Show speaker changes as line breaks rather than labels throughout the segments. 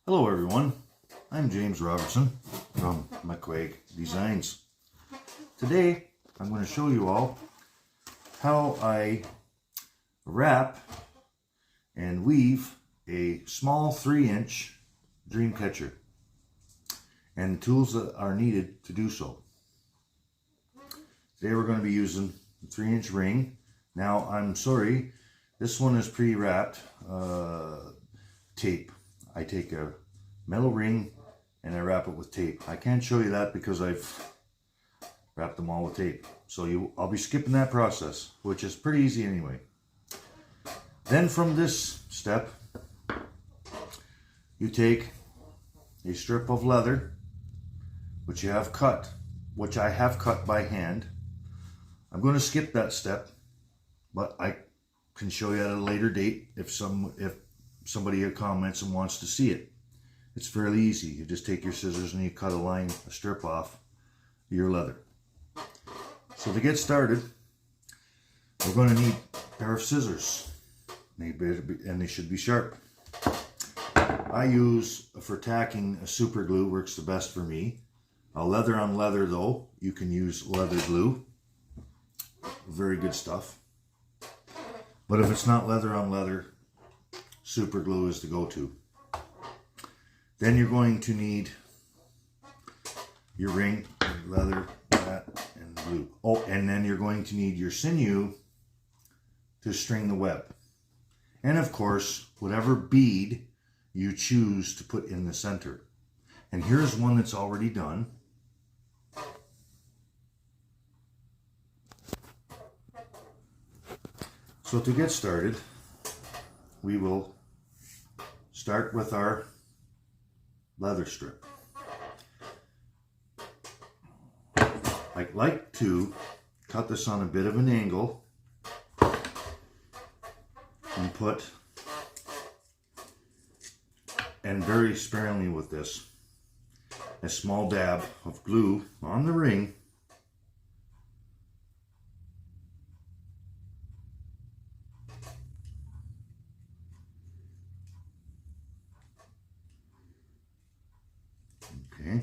Hello everyone, I'm James Robertson from Makwag Designs. Today I'm going to show you all how I wrap and weave a small 3-inch dreamcatcher and the tools that are needed to do so. Today we're going to be using the 3-inch ring. Now I'm sorry, this one is pre-wrapped tape. I take a metal ring and I wrap it with tape. I can't show you that because I've wrapped them all with tape. So I'll be skipping that process, which is pretty easy anyway. Then from this step, you take a strip of leather, which I have cut by hand. I'm going to skip that step, but I can show you at a later date if somebody comments and wants to see it. It's fairly easy. You just take your scissors and you cut a strip off your leather. So to get started, we're going to need a pair of scissors, and they should be sharp. I use, for tacking, a super glue works the best for me. Leather on leather though, you can use leather glue. Very good stuff. But if it's not leather on leather, super glue is the go-to. Then you're going to need your ring, leather, that, and glue. Oh, and then you're going to need your sinew to string the web. And of course, whatever bead you choose to put in the center. And here's one that's already done. So to get started, we will start with our leather strip. I like to cut this on a bit of an angle and very sparingly with this, a small dab of glue on the ring . Okay.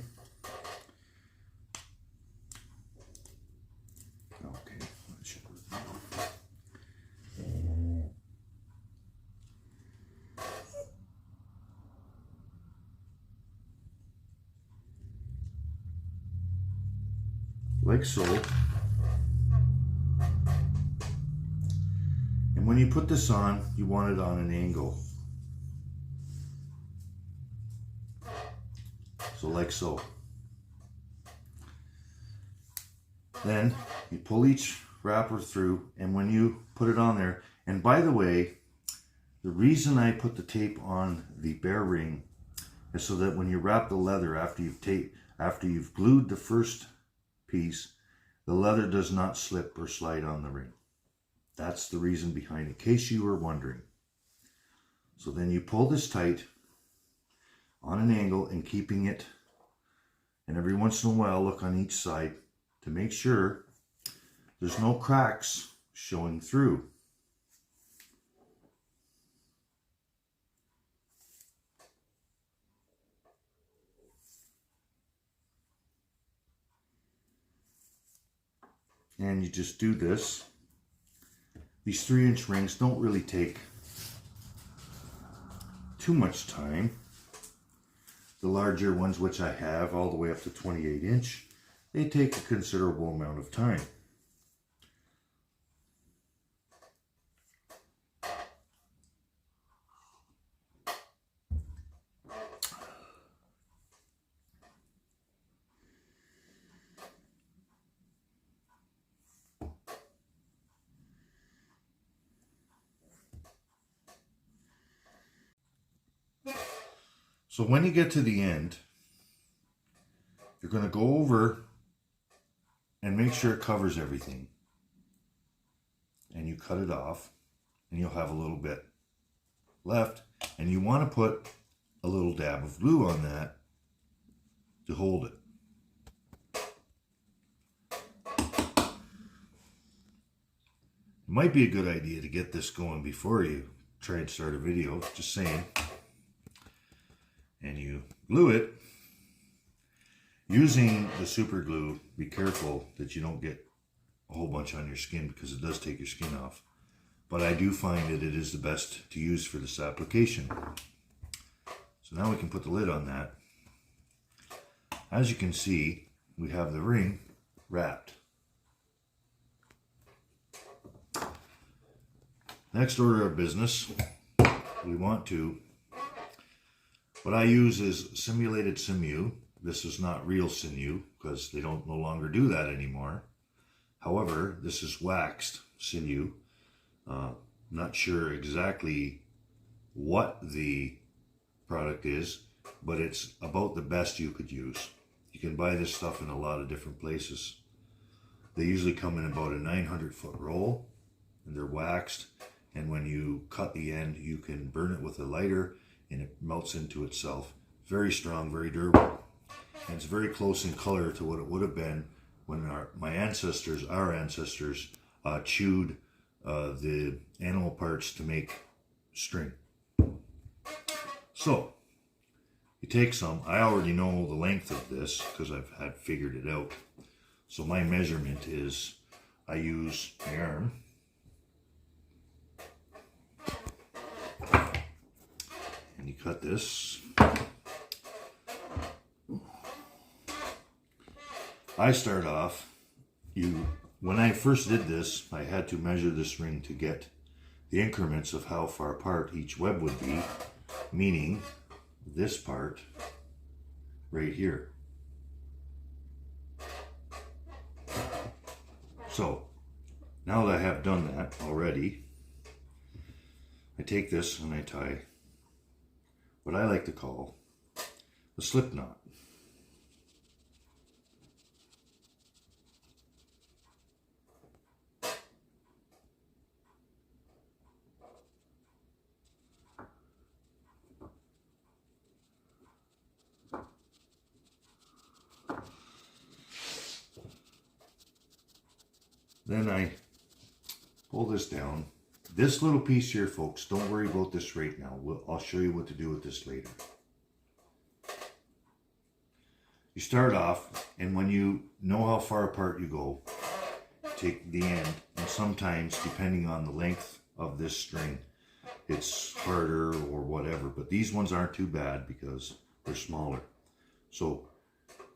Okay. That should work now. Like so. And when you put this on, you want it on an angle. So like so. Then you pull each wrapper through, and when you put it on there, and by the way, the reason I put the tape on the bare ring is so that when you wrap the leather after you've glued the first piece, the leather does not slip or slide on the ring. That's the reason behind it, in case you were wondering. So then you pull this tight on an angle and keeping it, and every once in a while look on each side to make sure there's no cracks showing through. And you just do this. These 3-inch rings don't really take too much time. The larger ones, which I have all the way up to 28-inch, they take a considerable amount of time. So when you get to the end, you're going to go over and make sure it covers everything. And you cut it off, and you'll have a little bit left. And you want to put a little dab of glue on that to hold it. It might be a good idea to get this going before you try and start a video, just saying. And glue it using the super glue. Be careful that you don't get a whole bunch on your skin because it does take your skin off. But I do find that it is the best to use for this application. So now we can put the lid on that. As you can see, we have the ring wrapped. Next order of business, what I use is simulated sinew. This is not real sinew because they no longer do that anymore. However, this is waxed sinew. Not sure exactly what the product is, but it's about the best you could use. You can buy this stuff in a lot of different places. They usually come in about a 900-foot roll, and they're waxed. And when you cut the end, you can burn it with a lighter, and it melts into itself. Very strong, very durable, and it's very close in color to what it would have been when our ancestors chewed the animal parts to make string. So you take some. I already know the length of this because I've had figured it out. So my measurement is, I use my arm, and you cut this. I start off, when I first did this, I had to measure this ring to get the increments of how far apart each web would be, meaning this part right here. So now that I have done that already, I take this and I tie what I like to call a slip knot. Then I pull this down. This little piece here, folks, don't worry about this right now. I'll show you what to do with this later. You start off, and when you know how far apart you go, take the end, and sometimes, depending on the length of this string, it's harder or whatever, but these ones aren't too bad because they're smaller. So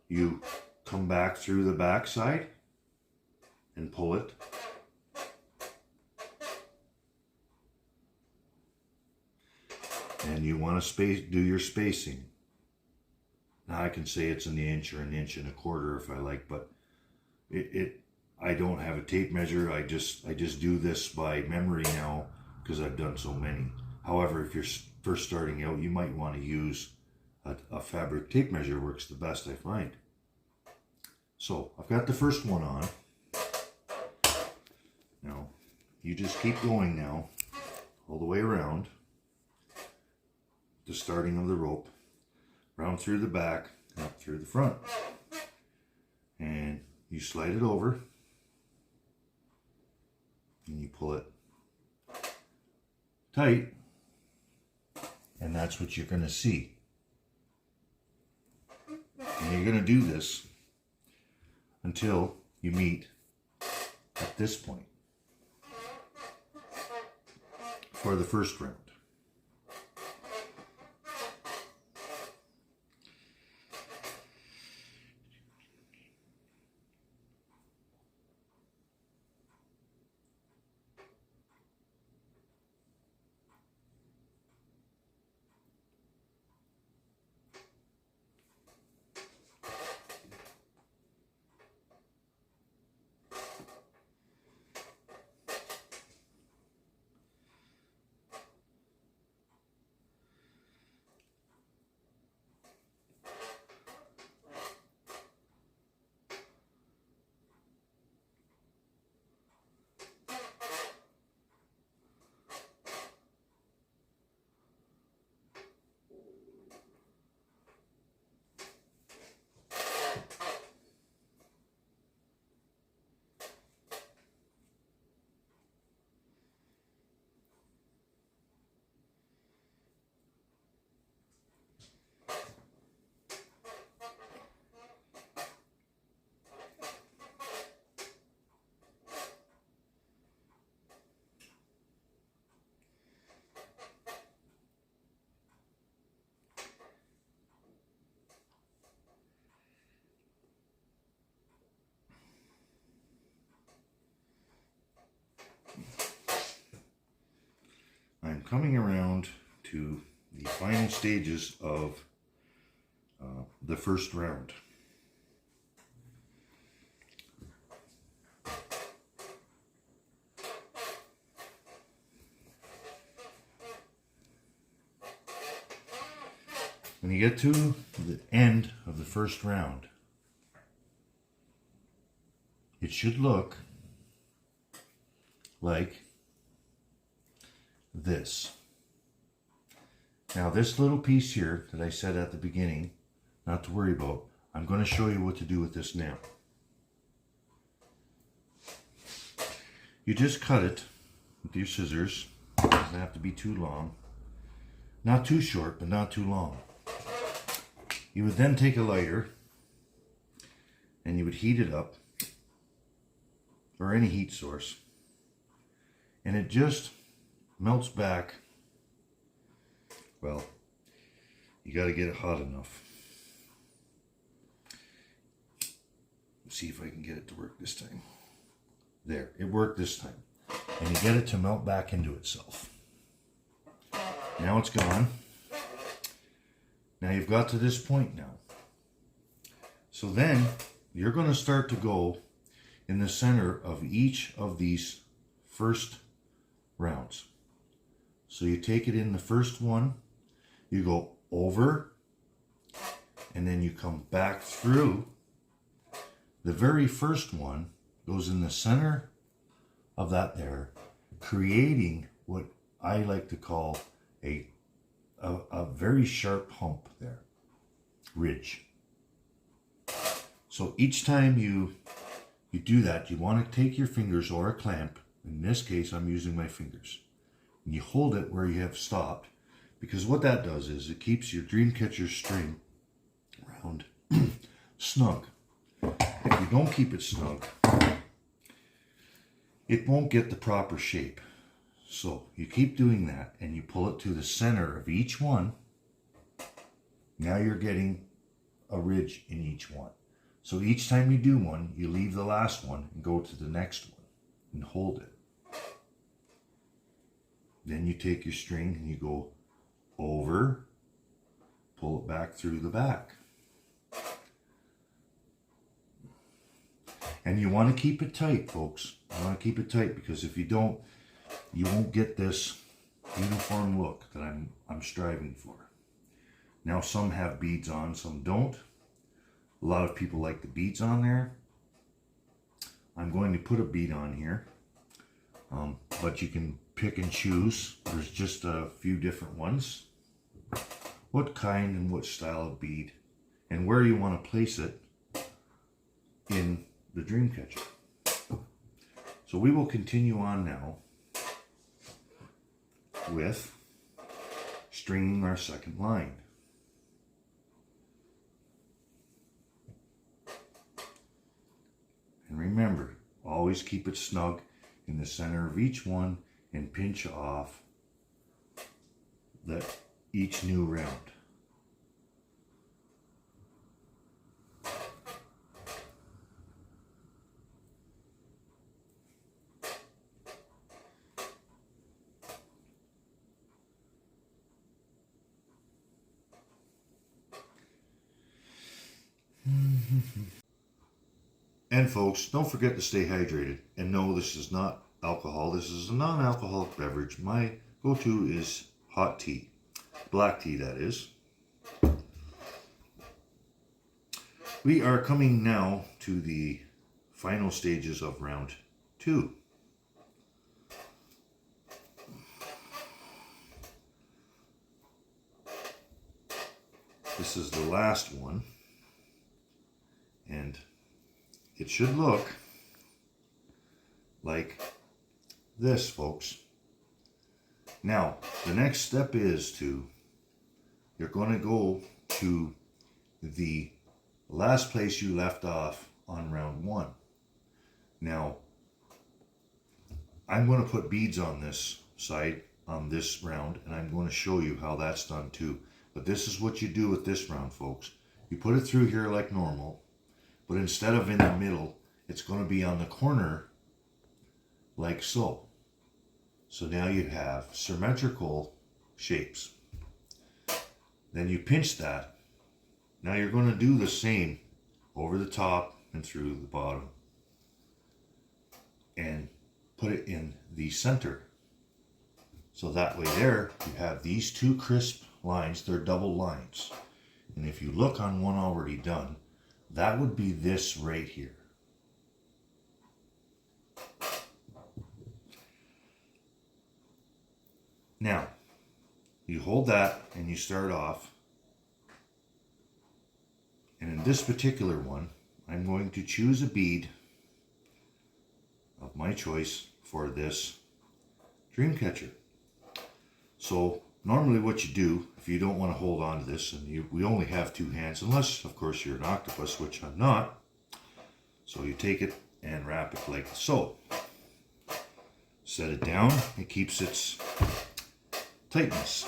you come back through the back side and pull it. And you want to do your spacing. Now I can say it's an inch or an inch and a quarter if I like, but I don't have a tape measure. I just do this by memory now because I've done so many. However, if you're first starting out, you might want to use a fabric tape measure. Works the best, I find. So I've got the first one on. Now you just keep going now all the way around the starting of the rope, round through the back, up through the front, and you slide it over and you pull it tight, and that's what you're going to see. And you're going to do this until you meet at this point for the first round. coming around to the final stages of the first round. When you get to the end of the first round, it should look like this. Now this little piece here that I said at the beginning, not to worry about, I'm going to show you what to do with this now. You just cut it with your scissors. It doesn't have to be too long. Not too short, but not too long. You would then take a lighter and you would heat it up, or any heat source, and it just melts back. Well, you got to get it hot enough. Let's see if I can get it to work this time. There, it worked this time. And you get it to melt back into itself. Now it's gone. Now you've got to this point now. So then you're going to start to go in the center of each of these first rounds. So you take it in the first one, you go over, and then you come back through. The very first one goes in the center of that there, creating what I like to call a very sharp hump there, ridge. So each time you do that, you want to take your fingers or a clamp. In this case, I'm using my fingers. And you hold it where you have stopped, because what that does is it keeps your dreamcatcher string round snug. If you don't keep it snug, it won't get the proper shape. So you keep doing that and you pull it to the center of each one. Now you're getting a ridge in each one. So each time you do one, you leave the last one and go to the next one and hold it. Then you take your string and you go over, pull it back through the back. And you want to keep it tight, folks. You want to keep it tight, because if you don't, you won't get this uniform look that I'm striving for. Now some have beads on, some don't. A lot of people like the beads on there. I'm going to put a bead on here, but you can pick and choose. There's just a few different ones. What kind and what style of bead, and where you want to place it in the dreamcatcher. So we will continue on now with stringing our second line. And remember, always keep it snug in the center of each one and pinch off each new round. And folks, don't forget to stay hydrated. And no, this is not alcohol. This is a non-alcoholic beverage. My go-to is hot tea. Black tea, that is. We are coming now to the final stages of round 2. This is the last one. And it should look like this, folks. Now, the next step is you're going to go to the last place you left off on round 1. Now, I'm going to put beads on this side, on this round, and I'm going to show you how that's done too. But this is what you do with this round, folks. You put it through here like normal, but instead of in the middle, it's going to be on the corner like so. So now you have symmetrical shapes. Then you pinch that. Now you're going to do the same over the top and through the bottom. And put it in the center. So that way there, you have these two crisp lines. They're double lines. And if you look on one already done, that would be this right here. Now, you hold that and you start off. And in this particular one, I'm going to choose a bead of my choice for this dreamcatcher. So normally what you do, if you don't want to hold on to this, and we only have two hands, unless of course you're an octopus, which I'm not. So you take it and wrap it like so. Set it down, it keeps its tightness.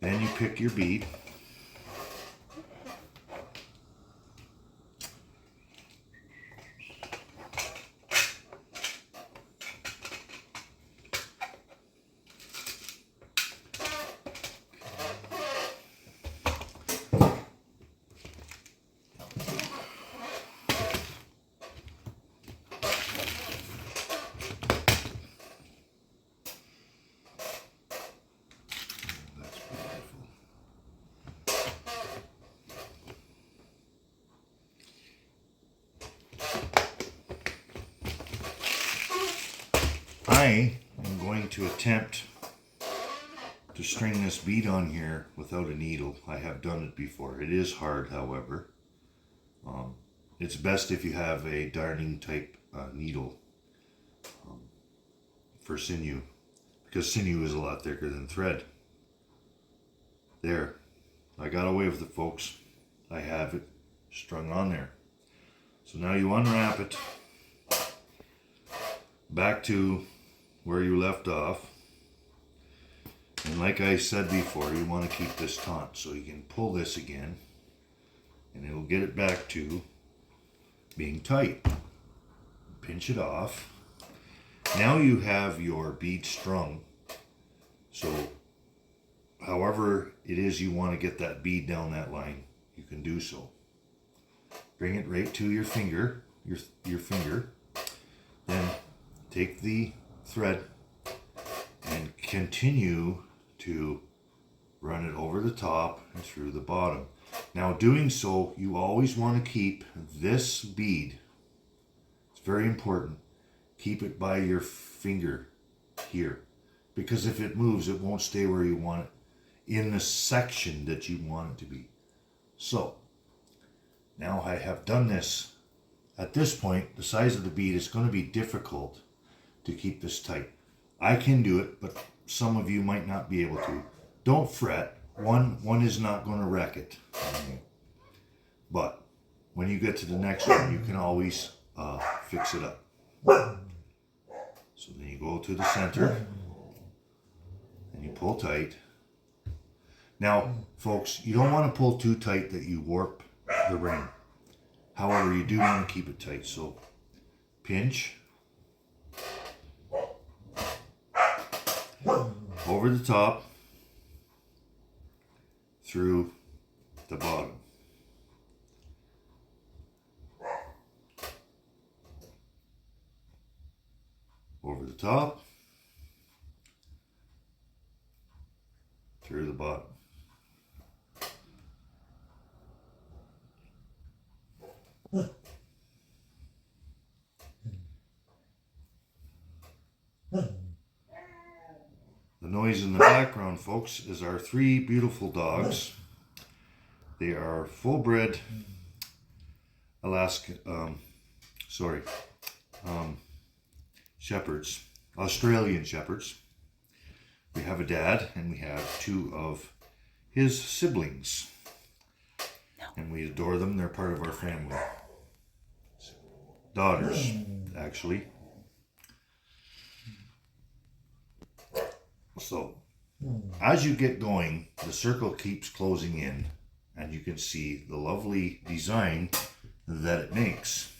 Then you pick your bead. I am going to attempt to string this bead on here without a needle. I have done it before. It is hard, however. It's best if you have a darning type needle for sinew, because sinew is a lot thicker than thread. There, I got away with it, folks. I have it strung on there. So now you unwrap it back to where you left off. And like I said before, you want to keep this taut, so you can pull this again and it'll get it back to being tight. Pinch it off. Now you have your bead strung. So however it is you want to get that bead down that line, you can do so. Bring it right to your finger, your finger. Then take the thread and continue to run it over the top and through the bottom. Now doing so, you always want to keep this bead, it's very important, keep it by your finger here, because if it moves it won't stay where you want it in the section that you want it to be. So now I have done this. At this point, the size of the bead is going to be difficult to keep this tight. I can do it, but some of you might not be able to. Don't fret. One is not going to wreck it. But when you get to the next one, you can always fix it up. So then you go to the center and you pull tight. Now, folks, you don't want to pull too tight that you warp the ring. However, you do want to keep it tight. So pinch over the top through the bottom. Over the top through the bottom. The noise in the background, folks, is our three beautiful dogs. They are full-bred shepherds, Australian shepherds. We have a dad and we have two of his siblings. And we adore them. They're part of our family. Daughters, actually. So, as you get going, the circle keeps closing in, and you can see the lovely design that it makes.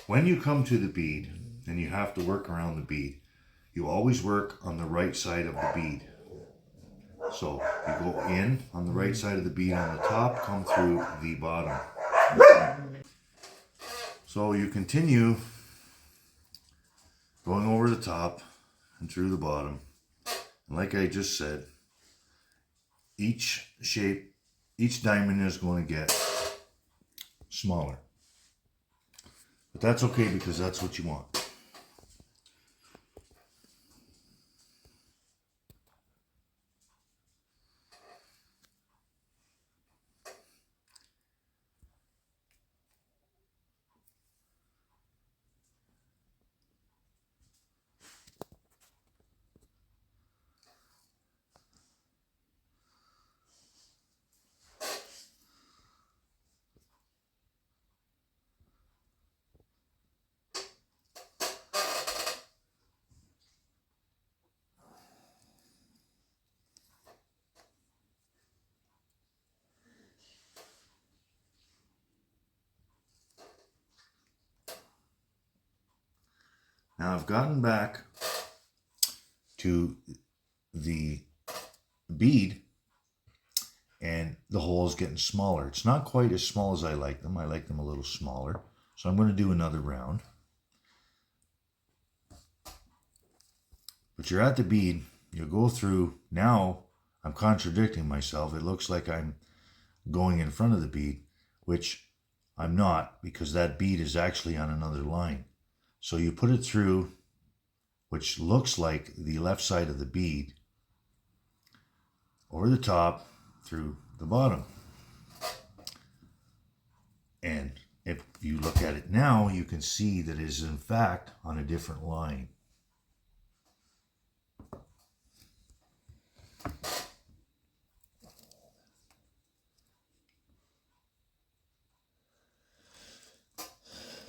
when you come to the bead and you have to work around the bead, you always work on the right side of the bead. So you go in on the right side of the bead on the top, come through the bottom. So you continue going over the top and through the bottom. And like I just said, each shape, each diamond is going to get smaller. But that's okay because that's what you want. Now I've gotten back to the bead and the hole is getting smaller. It's not quite as small as I like them. I like them a little smaller. So I'm going to do another round. But you're at the bead, you go through. Now I'm contradicting myself. It looks like I'm going in front of the bead, which I'm not, because that bead is actually on another line. So you put it through, which looks like the left side of the bead, over the top, through the bottom. And if you look at it now, you can see that it is in fact on a different line.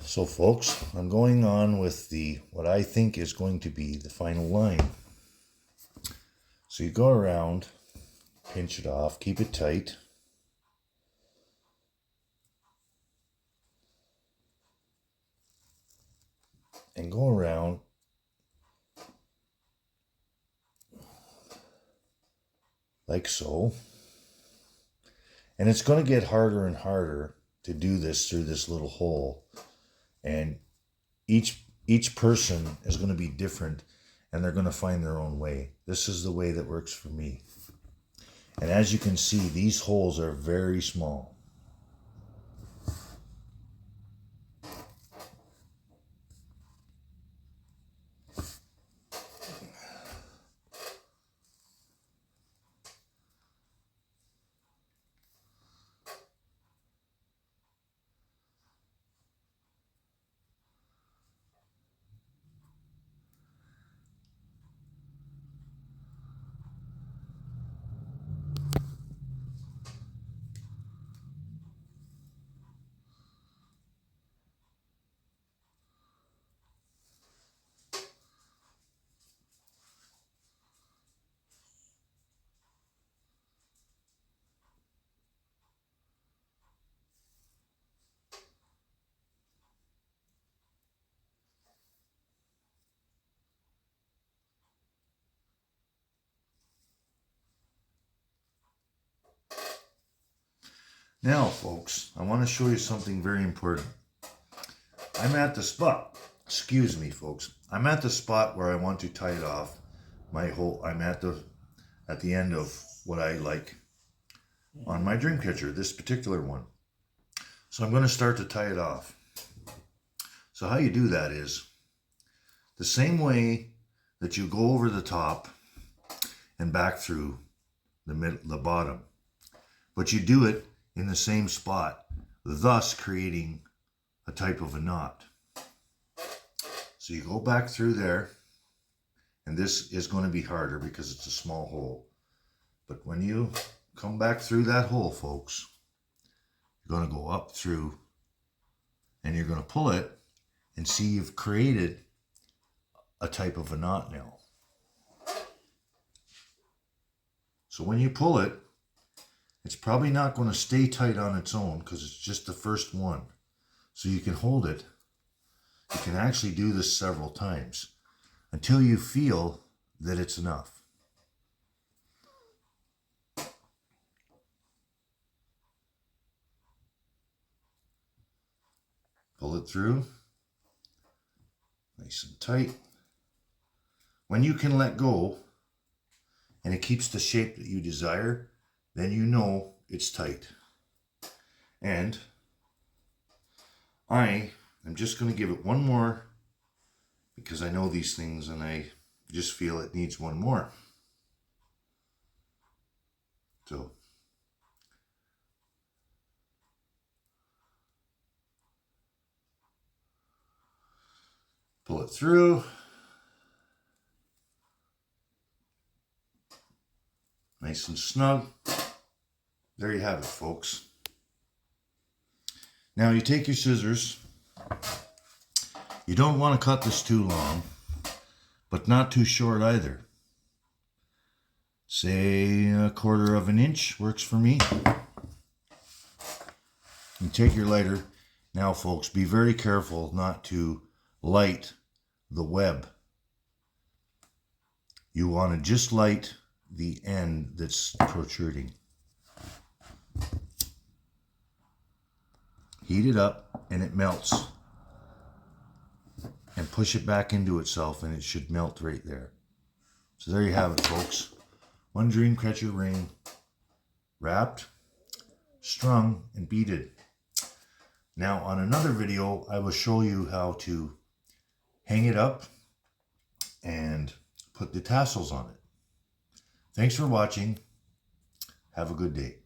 So folks, I'm going on with what I think is going to be the final line. So you go around, pinch it off, keep it tight. And go around like so. And it's going to get harder and harder to do this through this little hole. And each person is going to be different, and they're going to find their own way. This is the way that works for me. And as you can see, these holes are very small. Now, folks, I want to show you something very important. I'm at the spot. Excuse me, folks. I'm at the spot where I want to tie it off. I'm at the end of what I like on my dreamcatcher, this particular one. So I'm going to start to tie it off. So how you do that is the same way that you go over the top and back through the bottom, but you do it in the same spot, thus creating a type of a knot. So you go back through there, and this is going to be harder because it's a small hole. But when you come back through that hole, folks, you're going to go up through, and you're going to pull it, and see you've created a type of a knot now. So when you pull it, it's probably not going to stay tight on its own because it's just the first one. So you can hold it You can actually do this several times until you feel that it's enough. Pull it through, nice and tight. When you can let go and it keeps the shape that you desire, then you know it's tight. And I am just going to give it one more, because I know these things and I just feel it needs one more. So pull it through. Nice and snug. There you have it, folks. Now you take your scissors. You don't want to cut this too long, but not too short either. Say 1/4 of an inch works for me. You take your lighter. Now, folks, be very careful not to light the web. You want to just light the end that's protruding. Heat it up and it melts. And push it back into itself and it should melt right there. So there you have it, folks. One dreamcatcher ring, wrapped, strung, and beaded. Now on another video, I will show you how to hang it up and put the tassels on it. Thanks for watching. Have a good day.